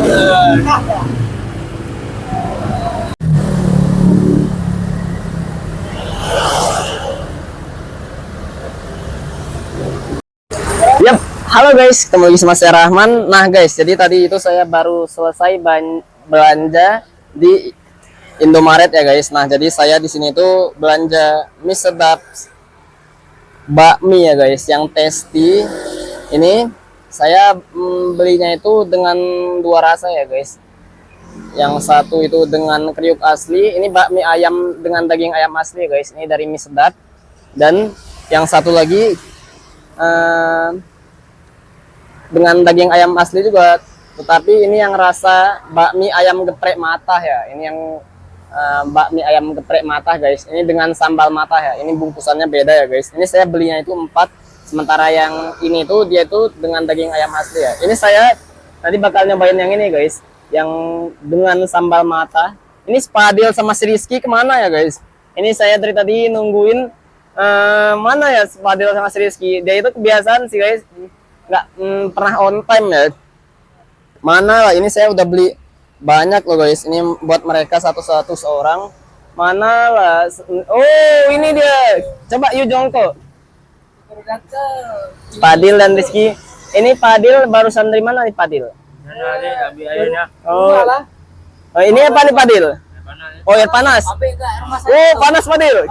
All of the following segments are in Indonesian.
Yap, halo guys, ketemu lagi sama saya Rahman. Nah guys, jadi tadi itu saya baru selesai belanja di Indomaret ya guys. Nah jadi saya di sini tuh belanja mie sedap bakmi ya guys, yang tasty. Ini saya belinya itu dengan dua rasa ya guys. Yang satu itu dengan kriuk asli, ini bakmi ayam dengan daging ayam asli ya guys. Ini dari mie sedap. Dan yang satu lagi dengan daging ayam asli juga, tetapi ini yang rasa bakmi ayam geprek matah ya. Ini yang bakmi ayam geprek matah guys. Ini dengan sambal matah ya. Ini bungkusannya beda ya guys. Ini saya belinya itu 4, sementara yang ini tuh dia tuh dengan daging ayam asli ya. Ini saya tadi bakal nyobain yang ini guys, yang dengan sambal matah. Ini Spadil sama si Rizky kemana ya guys? Ini saya dari tadi nungguin mana ya Spadil sama si Rizky. Dia itu kebiasaan sih guys, nggak pernah on time ya. Mana lah, ini saya udah beli banyak loh guys. Ini buat mereka satu-satu seorang. Mana lah, oh ini dia. Coba yuk jongkok. Padil dan Rizky. Ini Padil barusan dari mana nih Padil? Oh, oh ini apa nih Padil? Oh air panas. Oh panas Padil.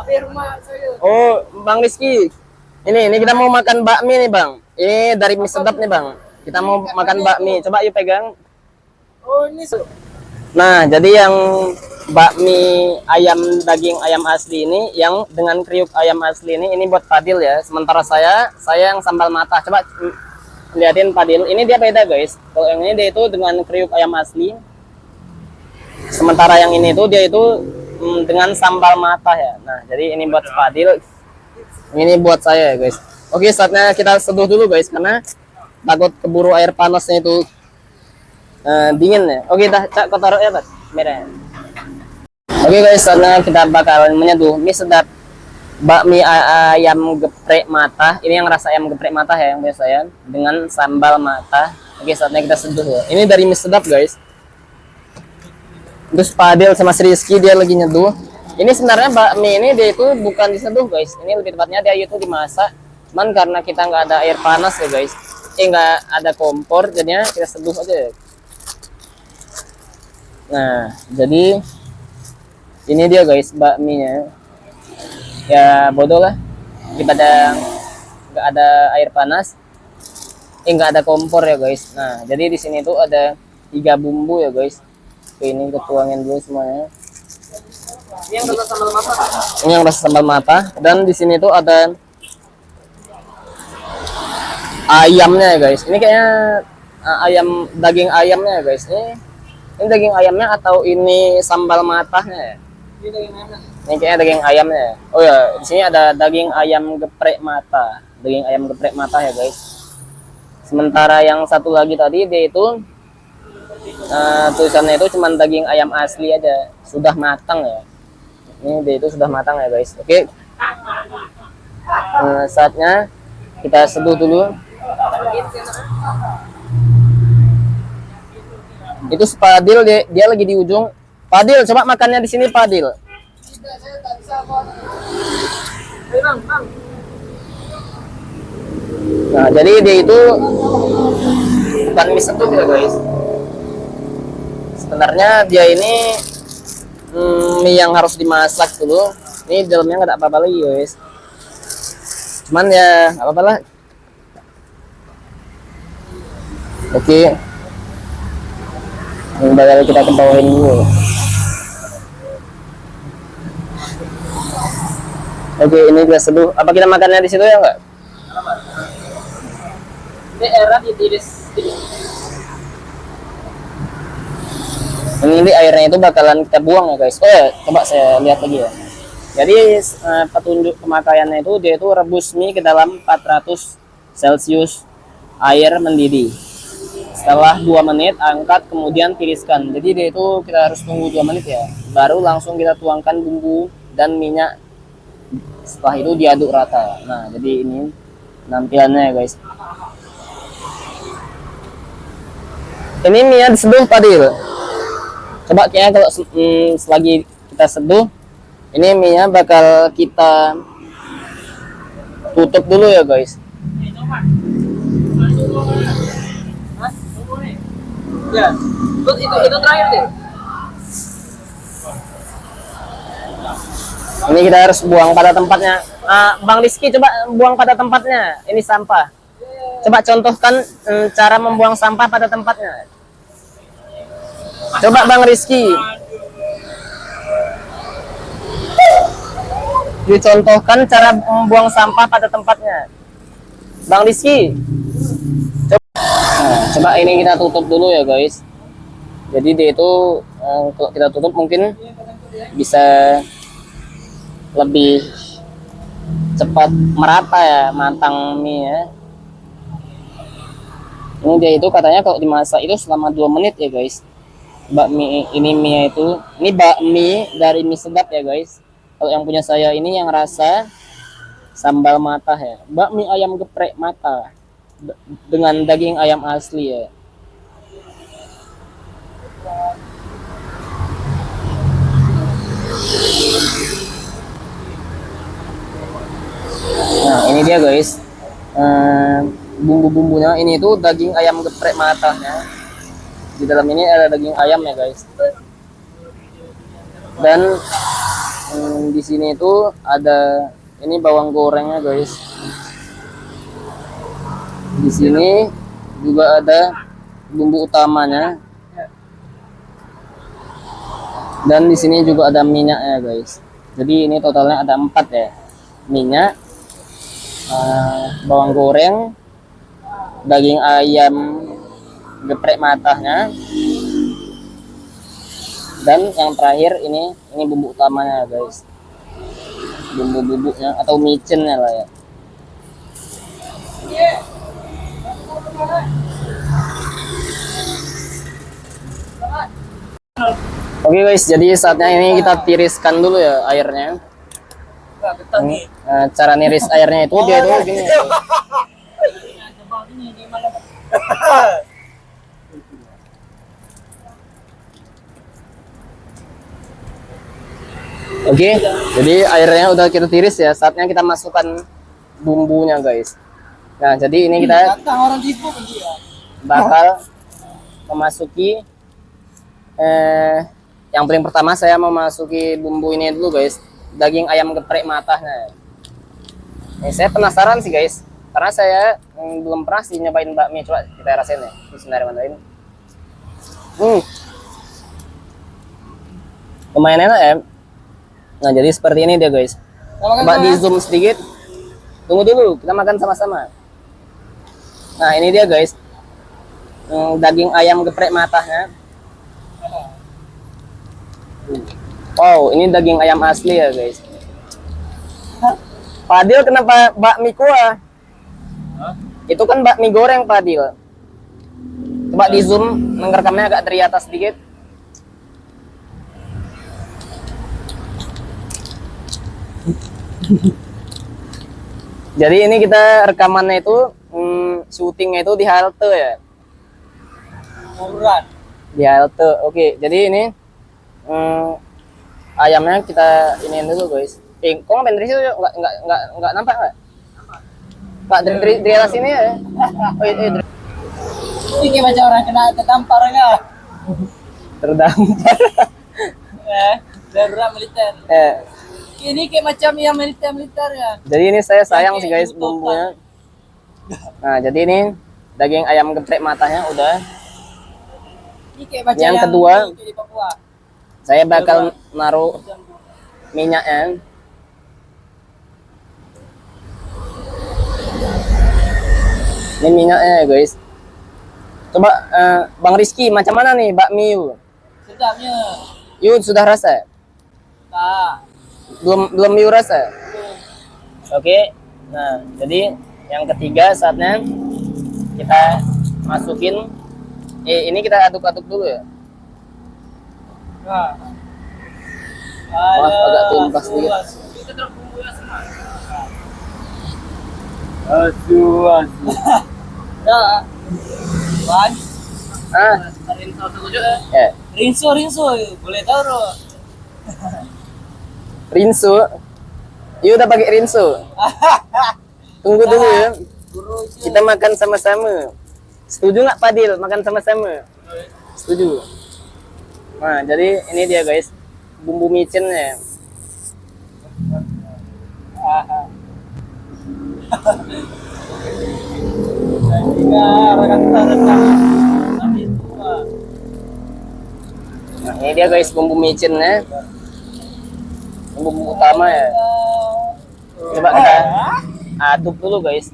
Oh Bang Rizky. Ini kita mau makan bakmi nih Bang. Ini dari mie sedap nih Bang. Kita mau makan bakmi. Coba yuk pegang. Oh ini. Nah jadi yang bakmi ayam daging ayam asli ini, yang dengan kriuk ayam asli ini buat Padil ya. Sementara saya yang sambal matah. Coba liatin Padil. Ini dia beda guys. Kalau yang ini dia itu dengan kriuk ayam asli. Sementara yang ini tuh dia itu dengan sambal matah ya. Nah jadi ini buat Padil. Ini buat saya ya guys. Oke, saatnya kita seduh dulu guys, karena takut keburu air panasnya itu dingin ya. Oke, dah cak kotor ya, Pak. Merah. Oke guys, saatnya kita bakal menyeduh mie sedap bakmi ayam geprek matah. Ini yang rasa ayam geprek matah ya yang punya saya, dengan sambal matah. Oke, saatnya kita seduh ya. Ini dari mie sedap guys. Terus Padil sama si Rizky dia lagi nyeduh. Ini sebenarnya bakmi ini dia itu bukan diseduh guys. Ini lebih tepatnya dia itu dimasak. Cuman karena kita nggak ada air panas ya guys, nggak ada kompor, jadinya kita seduh aja. Nah jadi ini dia guys bakminya. Ya bodoh lah, daripada nggak ada air panas, nggak ada kompor ya guys. Nah jadi di sini tuh ada 3 bumbu ya guys. Ini ketuangin dulu semuanya. Ini yang rasa sambal matah. Ini yang rasa sambal matah. Dan di sini tuh ada ayamnya ya guys. Ini kayaknya ayam, daging ayamnya ya guys. Ini daging ayamnya atau ini sambal matahnya ya? Ini daging ayamnya. Ini kayaknya daging ayamnya ya. Oh ya, di sini ada daging ayam geprek mata. Daging ayam geprek mata ya guys. Sementara yang satu lagi tadi dia itu tulisannya itu cuma daging ayam asli aja, sudah matang ya. Ini dia itu sudah matang ya guys. Oke. Saatnya kita seduh dulu. Itu Padil, dia lagi di ujung. Padil, coba makannya di sini Padil. Nah jadi dia itu bukan mie sedap ya guys. Sebenarnya dia ini mie yang harus dimasak dulu. Ini dalamnya nggak ada apa-apa lagi guys. Cuman ya nggak apa-apa lah. Oke. Ini bakal kita ke bawahin dulu. Oke, ini kita seduh. Apa kita makannya di situ ya enggak? Ini airnya ditiris. Ini airnya itu bakalan kita buang ya guys. Oh ya, coba saya lihat lagi ya. Jadi petunjuk pemakaiannya itu dia itu rebus mie ke dalam 400 Celcius air mendidih. Setelah 2 menit angkat, kemudian tiriskan. Jadi dia itu kita harus tunggu 2 menit ya. Baru langsung kita tuangkan bumbu dan minyak. Setelah itu diaduk rata. Nah, jadi ini tampilannya ya guys. Ini mie diseduh Fadil. Coba kayaknya kalau selagi kita seduh, ini mie bakal kita tutup dulu ya guys. Hah? Ya. Itu terakhir deh. Ini kita harus buang pada tempatnya. Bang Rizky coba buang pada tempatnya. Ini sampah. Coba contohkan cara membuang sampah pada tempatnya. Coba Bang Rizky. Dicontohkan cara membuang sampah pada tempatnya. Bang Rizky. Coba ini kita tutup dulu ya guys. Jadi dia itu kalau kita tutup mungkin bisa lebih cepat merata ya matang mie ya. Ini dia itu katanya kalau dimasak itu selama 2 menit ya guys. Bakmi ini mie itu, ini bakmi dari mie sedap ya guys. Kalau yang punya saya ini yang rasa sambal mata ya. Bakmi ayam geprek mata dengan daging ayam asli ya. Nah ini dia guys, bumbu-bumbunya ini tuh daging ayam geprek matanya. Di dalam ini ada daging ayam ya guys. Dan di sini itu ada ini bawang gorengnya guys. Di sini juga ada bumbu utamanya. Dan di sini juga ada minyaknya guys. Jadi ini totalnya ada 4 ya. Minyak, bawang goreng, daging ayam geprek matanya, dan yang terakhir ini bumbu utamanya guys, bumbu bubuknya atau micinnya lah ya. Oke guys, jadi saatnya ini kita tiriskan dulu ya airnya. Cara niris airnya itu dia itu gini ya. Oke, jadi airnya udah kita tiris ya. Saatnya kita masukkan bumbunya guys. Nah, jadi ini kita bakal memasuki yang paling pertama saya mau masuki bumbu ini dulu guys. Daging ayam geprek matanya. Ini saya penasaran sih guys, karena saya belum pernah sih nyobain bakmi. Coba kita rasain ya. Bismillahirrahmanirrahim. Lumayan enak ya. Nah jadi seperti ini dia guys. Coba di zoom sedikit. Tunggu dulu, kita makan sama-sama. Nah ini dia guys, daging ayam geprek matanya. Wow, ini daging ayam asli ya guys. Fadil kenapa bakmi kuah? Itu kan bakmi goreng Fadil. Coba di zoom, ngerekamnya agak dari atas sedikit. Jadi ini kita rekamannya itu syutingnya itu di halte ya. Di halte. Oke, jadi ini ayamnya kita iniin dulu guys. Kok ngapain dari situ? Enggak nampak enggak? Pak dari atas sini ya. Ini macam orang kena terdampar enggak? Terdampar. Darurat militer. Ini kayak macam yang militer ya. Jadi ini saya sayang sih guys bumbunya. Nah, jadi ini daging ayam geprek matanya udah. Ini kayak macam yang kedua, di Papua. Saya bakal naruh minyaknya. Ini minyaknya ya guys. Coba Bang Rizky, macam mana nih bakmi Yu? Sedapnya. Yu sudah rasa? Tak. Belum Yu rasa? Oke. Nah, jadi yang ketiga saatnya kita masukin. Ini kita aduk-aduk dulu ya. Nah. Maaf agak tumpah sedikit. Kita terus bumbunya semua. Asu. Ya. Wan. Ah, Rinso tujuh ya. ya. Rinso, boleh tahu bro. Rinso. Yuk udah pakai Rinso. Tunggu dulu ya. Guru itu. Kita makan sama-sama. Setuju nggak Padil makan sama-sama? Setuju. Nah, jadi ini dia guys, bumbu micinnya. Nah, ini dia guys bumbu micinnya. Bumbu utama ya. Coba kita aduk dulu guys.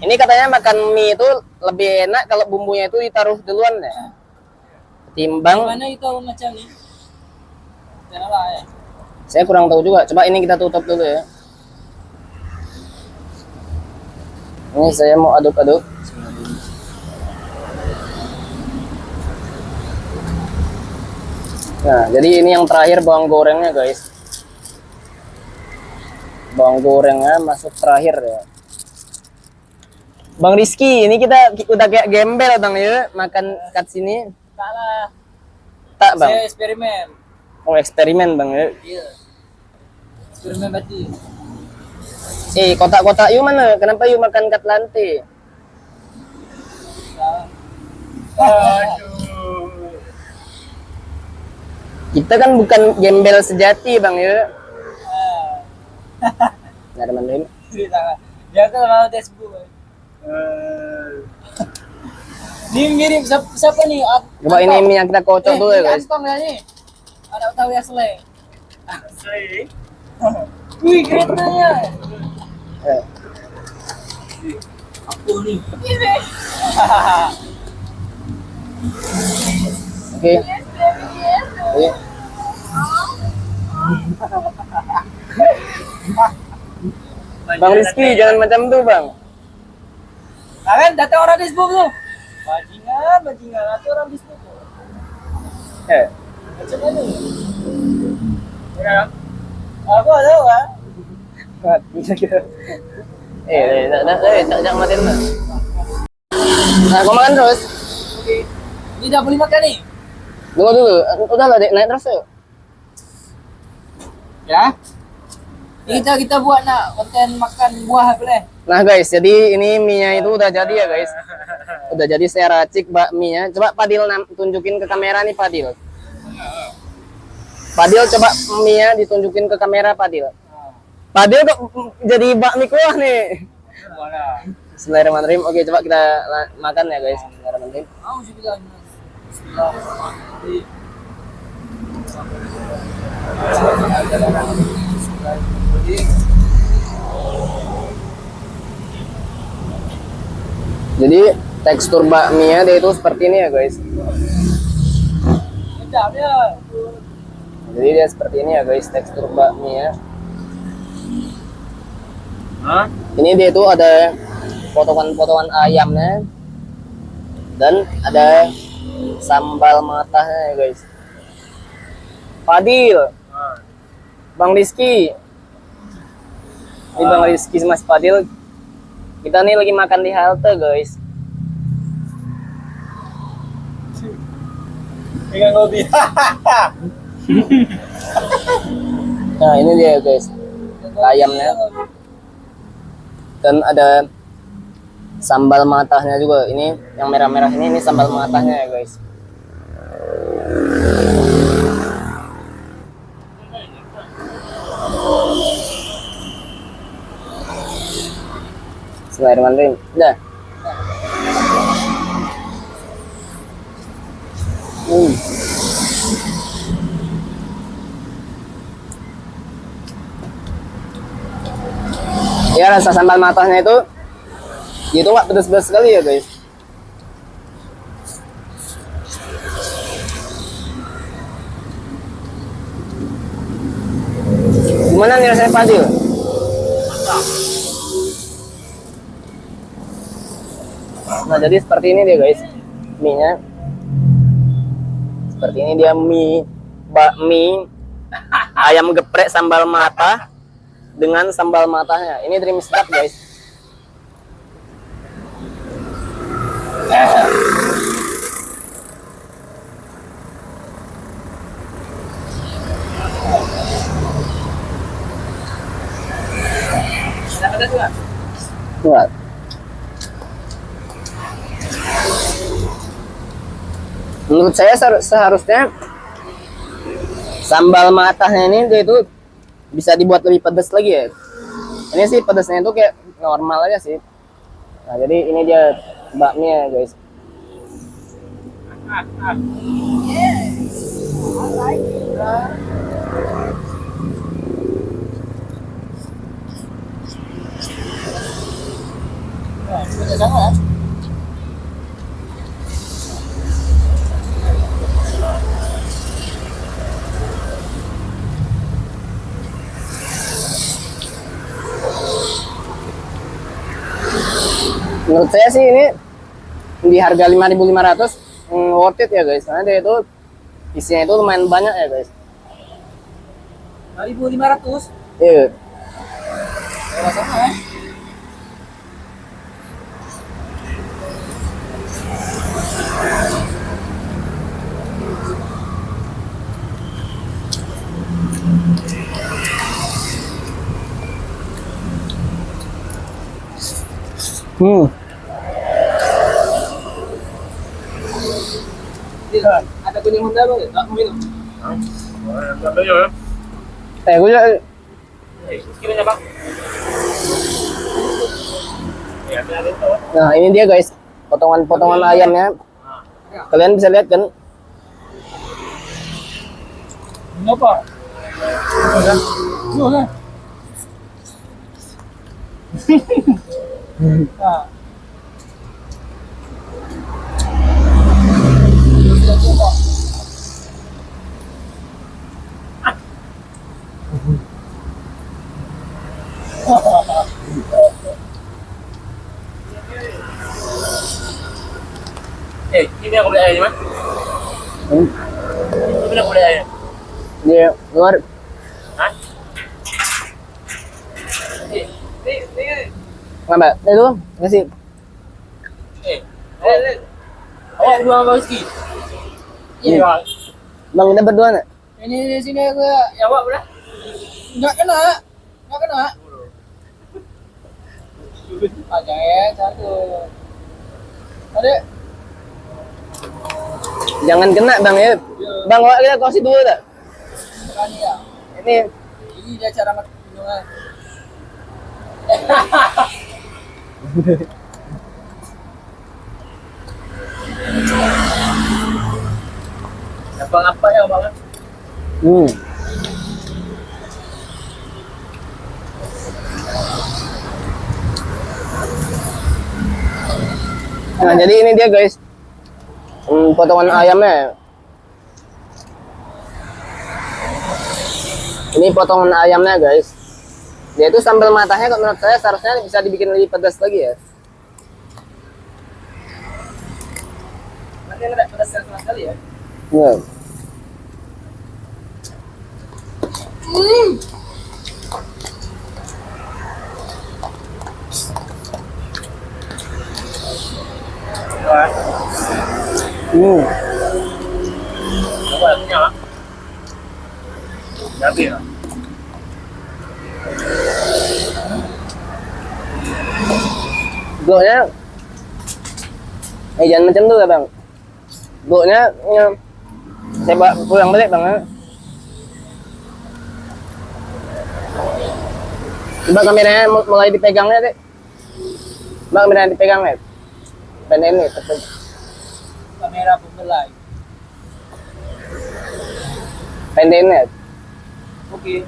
Ini katanya makan mie itu lebih enak kalau bumbunya itu ditaruh duluan ya. Timbang Mana itu macam ni? Jangan lah ya. saya kurang tahu juga. Coba ini kita tutup dulu ya. Ini saya mau aduk-aduk. Nah, jadi ini yang terakhir bawang gorengnya guys. Bawang gorengnya masuk terakhir ya. Bang Rizky, ini kita udah kayak gembel bang ya makan kat sini. Tak lah. Tak bang. Saya eksperimen. Oh eksperimen bang ya. Iya. Eksperimen berarti. Kotak-kotak yuk mana? Kenapa yuk makan kat lantai? Aduh. Kita kan bukan gembel sejati bang ya. Nggak ada mandarin. Cerita. Dia kan mau tes bu. Ini mirip siapa nih? Coba ini mie yang kita kocok dulu ya guys. Antong ya nih. Ada tahu ya selai. Selai. Wih keretanya. Eh, Apa nih? Oke. Oke. Bang Rizky jangan macam tuh bang. Kan datang orang Facebook tuh. Bajingan, atau orang Facebook tuh. Macam mana? Ya. Aku tahu kan. Jangan matiin lah. Nah, kau makan terus. Oke. Ini dah boleh makan nih. Tunggu dulu. Udah lah, naik terus yuk. Ya. Kita buat nak konten makan buah boleh. Nah guys, jadi ini mie-nya itu udah jadi ya guys. Udah jadi saya racik bakminya. Coba Padil tunjukin ke kamera nih Padil. Padil coba mie-nya ditunjukin ke kamera Padil. Padil kok jadi bakmi kuah nih. Bismillahirrahmanirrahim. Oke, coba kita makan ya guys. Bismillahirrahmanirrahim. Jadi tekstur bakminya dia itu seperti ini ya guys. Jadi dia seperti ini ya guys tekstur bakminya. Ini dia itu ada potongan-potongan ayamnya dan ada sambal matahnya ya guys. Padil, Bang Rizky, ini Bang Rizky sama Mas Padil. Kita nih lagi makan di halte guys. Dengan ngopi. Nah ini dia guys, ayamnya. Dan ada sambal matahnya juga. Ini yang merah-merah ini sambal matahnya ya guys. Bismillahirrahmanirrahim. Udah. Ya rasa sambal matahnya itu nggak pedas-pedas sekali ya guys. Gimana nih rasanya Padil? Nah jadi seperti ini dia guys mie-nya. Seperti ini dia mie bakmi ayam geprek sambal matah dengan sambal matahnya. Ini dream sedap guys. Enggak. Menurut saya seharusnya sambal matahnya ini dia itu bisa dibuat lebih pedas lagi ya. Ini sih pedasnya itu kayak normal aja sih. Nah, jadi ini dia bakmi ya, guys. Nah, sudah sangat. Menurut saya sih ini di harga 5.500 worth it ya, guys. Karena dia itu isinya itu lumayan banyak ya, guys. 1.500. Iya. Sama ya. Ada kuning muda bang? Nggak mau minum? Gue juga. Kiranya bang. Nah, ini dia, guys. Potongan-potongan ayamnya. Kalian bisa lihat kan? Kenapa? Nah. Ini aku beli ayam mas. Ini aku beli ayam. Dia luar. Hah? Ini. Ngapa? Itu ngasih. Awak dua bang Rizky. Iya bang. Bang, kita berdua nak? Ini di sini aku ya awak berapa? Nggak kena. Aja ya satu. Ada. Jangan kena, Bang ya. Bang, awak kita kasih dulu tak? Berani ya. Ini Ini dia cara minumnya. Apa ya bang? Nah, jadi ini dia, guys. Potongan ayamnya. Ini potongan ayamnya, guys. Dia itu sambal matanya kalau menurut saya seharusnya bisa dibikin lebih pedas lagi ya. Nanti ada pedas sama sekali ya. Iya. Coba punya. Jadi ya. Goknya, jangan macam tuh ya bang. Goknya, saya bawa pulang balik bang. Ya. Coba kameranya mulai dipegangnya deh. Bang, kameranya dipegang ya. Dan ini tetap. Kamera pembelai. Pendekin ya. Oke.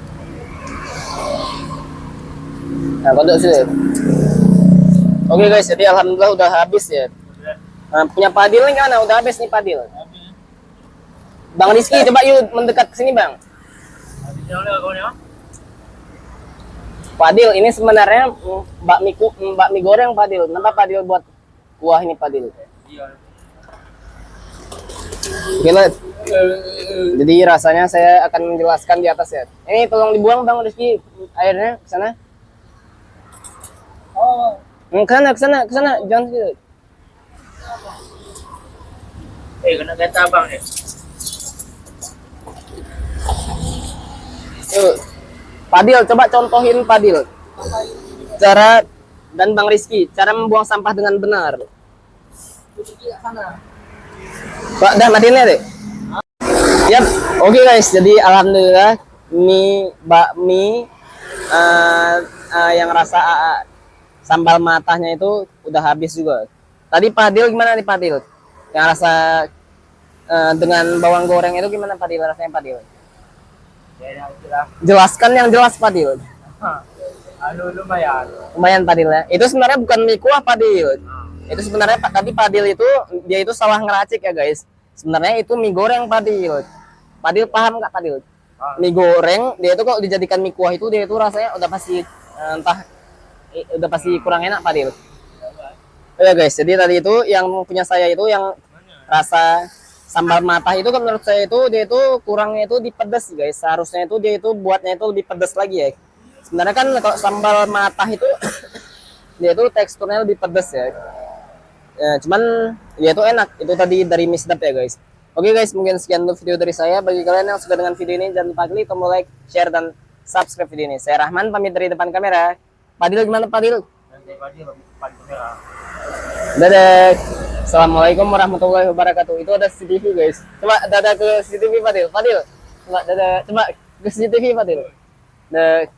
Nah, kodok sih. Oke guys, jadi alhamdulillah udah habis ya. Nah, punya Padil nih kan, udah habis nih Padil. Bang Rizky, coba yuk mendekat ke sini bang. Padil, ini sebenarnya bakmi goreng Padil. Kenapa Padil buat kuah ini Padil? Oke, lihat. Jadi rasanya saya akan menjelaskan di atas ya. Ini tolong dibuang bang Rizky airnya ke sana. Oh. Ke sana, jangan situ. Kena kata abang nih. Yuk, Padil, coba contohin Padil. Cara dan Bang Rizky, cara membuang sampah dengan benar. Sana. Pak, dah matiin ya, deh. Yap, oke guys. Jadi alhamdulillah bakmi yang rasa sambal matahnya itu udah habis juga. Tadi Padil gimana nih Padil? Yang rasa dengan bawang goreng itu gimana Padil rasanya Padil? Ya, itulah. Jelaskan yang jelas Padil. Lumayan. Lumayan Padil ya. Itu sebenarnya bukan mie kuah Padil. Itu sebenarnya tadi Padil itu dia itu salah ngeracik ya guys. Sebenarnya itu mie goreng Padil. Padil paham nggak Padil? Mie goreng dia itu kalau dijadikan mie kuah itu dia itu rasanya udah pasti udah pasti kurang enak Padil. Ya guys, jadi tadi itu yang punya saya itu yang rasa sambal matah itu kan menurut saya itu dia itu kurangnya itu di pedas guys. Seharusnya itu dia itu buatnya itu lebih pedas lagi ya. Sebenarnya kan kalau sambal matah itu dia itu teksturnya lebih pedas ya. Cuman dia itu enak. Itu tadi dari mie sedap ya guys. Oke guys, mungkin sekian dulu video dari saya. Bagi kalian yang suka dengan video ini, jangan lupa klik tombol like, share, dan subscribe video ini. Saya Rahman, pamit dari depan kamera. Padil gimana Padil? Dadah. Assalamualaikum warahmatullahi wabarakatuh. Itu ada CCTV guys. Coba dadah ke CCTV Padil. Padil. Coba dadah. Coba ke CCTV Padil. Dadah.